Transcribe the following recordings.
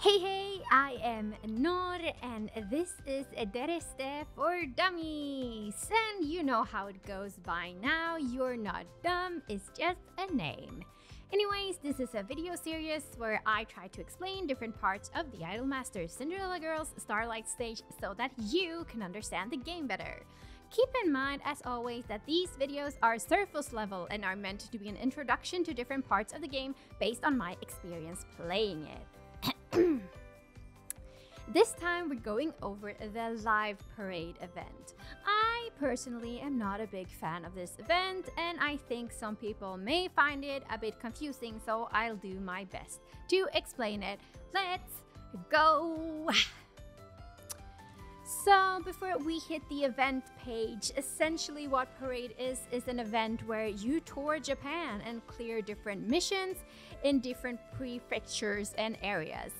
Hey, I am Noor and this is DERESUTE for Dummies. And you know how it goes by now, you're not dumb, it's just a name. Anyways, this is a video series where I try to explain different parts of the Idol Cinderella Girls Starlight Stage so that you can understand the game better. Keep in mind, as always, that these videos are surface level and are meant to be an introduction to different parts of the game based on my experience playing it. This time we're going over the live parade event. I personally am not a big fan of this event and I think some people may find it a bit confusing, so I'll do my best to explain it. Let's go! So before we hit the event page, essentially what Parade is an event where you tour Japan and clear different missions in different prefectures and areas.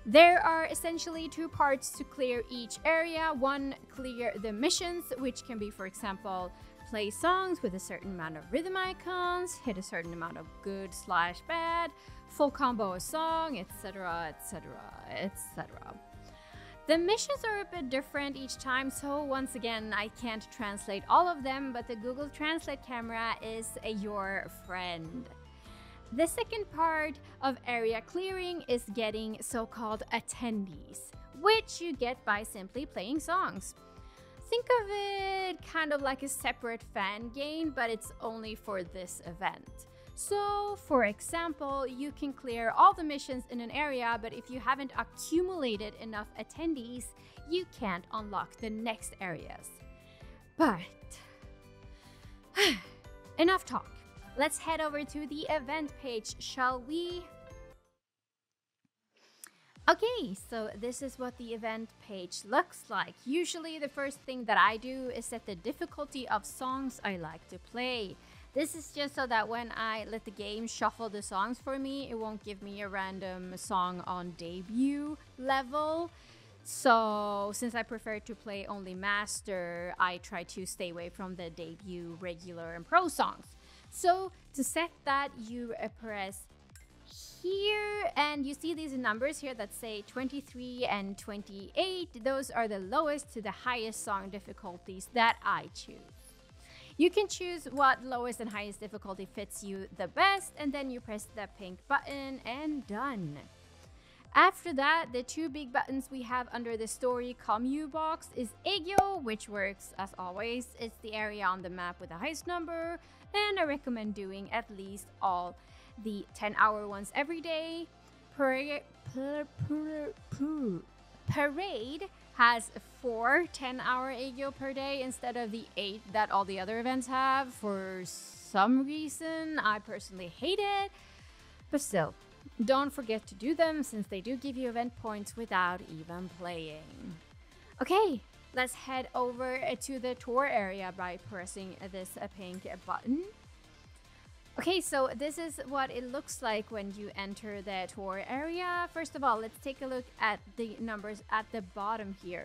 There are essentially two parts to clear each area. One, clear the missions, which can be, for example, play songs with a certain amount of rhythm icons, hit a certain amount of good/bad, full combo a song, etc, etc, etc. The missions are a bit different each time, so once again, I can't translate all of them, but the Google Translate camera is your friend. The second part of area clearing is getting so-called attendees, which you get by simply playing songs. Think of it kind of like a separate fan game, but it's only for this event. So, for example, you can clear all the missions in an area, but if you haven't accumulated enough attendees, you can't unlock the next areas. But enough talk. Let's head over to the event page, shall we? Okay, so this is what the event page looks like. Usually the first thing that I do is set the difficulty of songs I like to play. This is just so that when I let the game shuffle the songs for me, it won't give me a random song on debut level. So since I prefer to play only master, I try to stay away from the debut, regular, and pro songs. So to set that, you press here and you see these numbers here that say 23 and 28. Those are the lowest to the highest song difficulties that I choose. You can choose what lowest and highest difficulty fits you the best, and then you press the pink button and done. After that, the two big buttons we have under the story commune box is Aegyo, which works as always. It's the area on the map with the highest number, and I recommend doing at least all the 10-hour ones every day. Parade has 4 10-hour Aegyo per day instead of the 8 that all the other events have. For some reason, I personally hate it, but still, don't forget to do them since they do give you event points without even playing. Okay, let's head over to the tour area by pressing this pink button. Okay, so this is what it looks like when you enter the tour area. First of all, let's take a look at the numbers at the bottom here.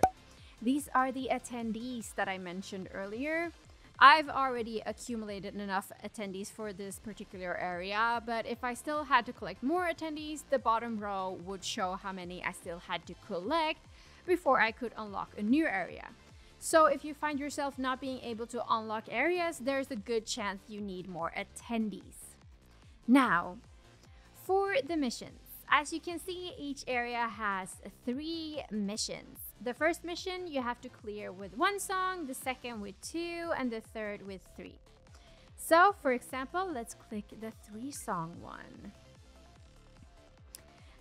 These are the attendees that I mentioned earlier. I've already accumulated enough attendees for this particular area, but if I still had to collect more attendees, the bottom row would show how many I still had to collect before I could unlock a new area. So if you find yourself not being able to unlock areas, there's a good chance you need more attendees. Now, for the missions. As you can see, each area has 3 missions. The first mission you have to clear with 1 song, the second with 2, and the third with 3. So, for example, let's click the 3-song one.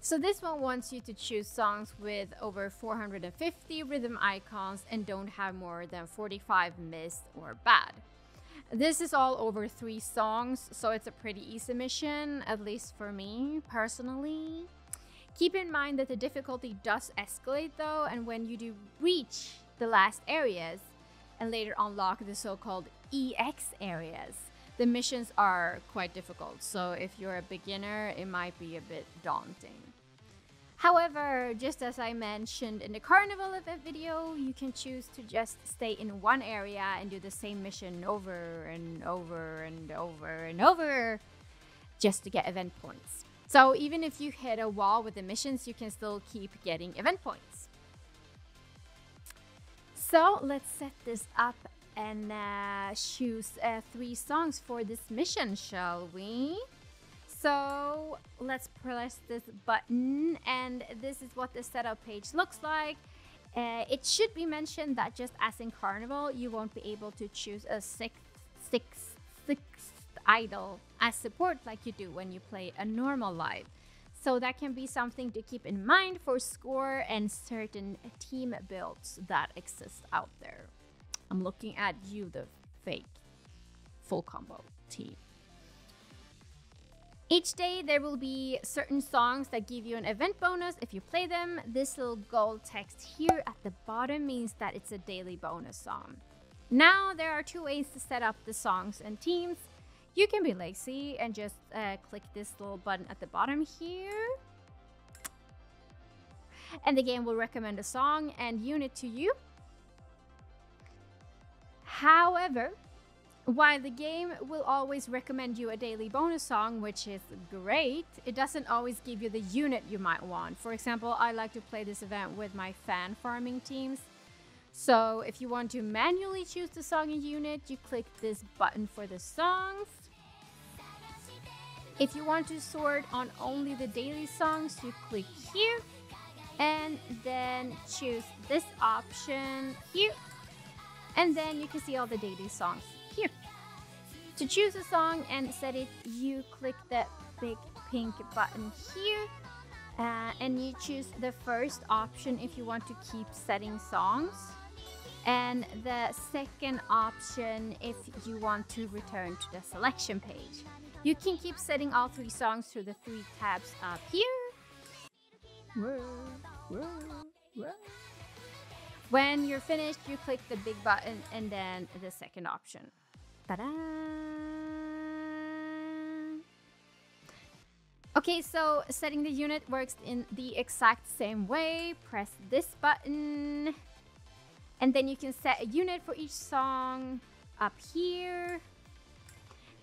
So this one wants you to choose songs with over 450 rhythm icons and don't have more than 45 missed or bad. This is all over 3 songs, so it's a pretty easy mission, at least for me personally. Keep in mind that the difficulty does escalate though, and when you do reach the last areas and later unlock the so-called EX areas, the missions are quite difficult, so if you're a beginner, it might be a bit daunting. However, just as I mentioned in the Carnival event video, you can choose to just stay in one area and do the same mission over and over and over and over just to get event points. So even if you hit a wall with the missions, you can still keep getting event points. So let's set this up and choose 3 songs for this mission, shall we? So let's press this button, and this is what the setup page looks like. It should be mentioned that just as in Carnival, you won't be able to choose a sixth idol as support like you do when you play a normal live. So that can be something to keep in mind for score and certain team builds that exist out there. I'm looking at you, the fake full combo team. Each day there will be certain songs that give you an event bonus if you play them. This little gold text here at the bottom means that it's a daily bonus song. Now there are 2 ways to set up the songs and teams. You can be lazy and just click this little button at the bottom here. And the game will recommend a song and unit to you. However, while the game will always recommend you a daily bonus song, which is great, it doesn't always give you the unit you might want. For example, I like to play this event with my fan farming teams. So if you want to manually choose the song and unit, you click this button for the songs. If you want to sort on only the daily songs, you click here and then choose this option here. And then you can see all the daily songs here. To choose a song and set it, you click the big pink button here. And you choose the first option if you want to keep setting songs. And the second option if you want to return to the selection page. You can keep setting all 3 songs through the 3 tabs up here. When you're finished, you click the big button and then the second option. Ta-da! Okay, so setting the unit works in the exact same way. Press this button. And then you can set a unit for each song up here.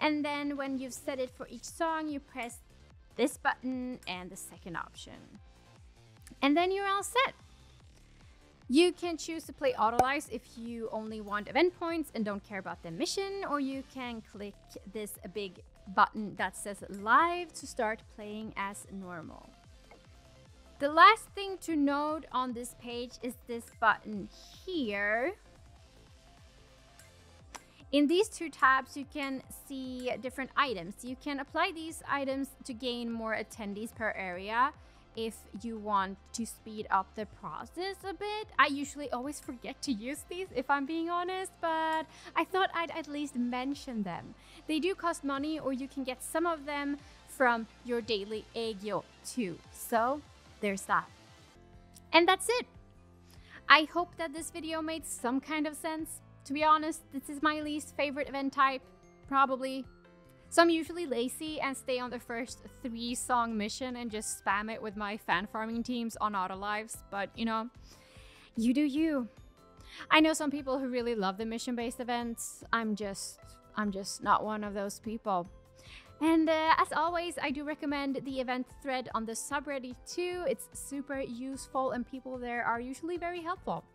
And then when you've set it for each song, you press this button and the second option. And then you're all set. You can choose to play auto lives if you only want event points and don't care about the mission, or you can click this big button that says live to start playing as normal. The last thing to note on this page is this button here. In these 2 tabs, you can see different items. You can apply these items to gain more attendees per area if you want to speed up the process a bit. I usually always forget to use these if I'm being honest, but I thought I'd at least mention them. They do cost money, or you can get some of them from your daily Aegyo too. So there's that. And that's it. I hope that this video made some kind of sense. To be honest, this is my least favorite event type, probably. So I'm usually lazy and stay on the first 3 song mission and just spam it with my fan farming teams on auto lives. But you know, you do you. I know some people who really love the mission-based events. I'm just not one of those people. And as always, I do recommend the event thread on the subreddit too. It's super useful and people there are usually very helpful.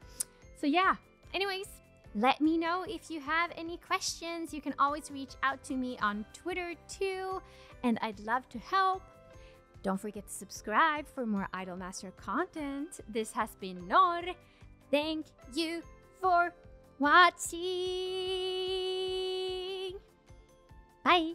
So yeah, anyways, let me know if you have any questions. You can always reach out to me on Twitter too, and I'd love to help. Don't forget to subscribe for more Idolmaster content. This has been Nor. Thank you for watching. Bye!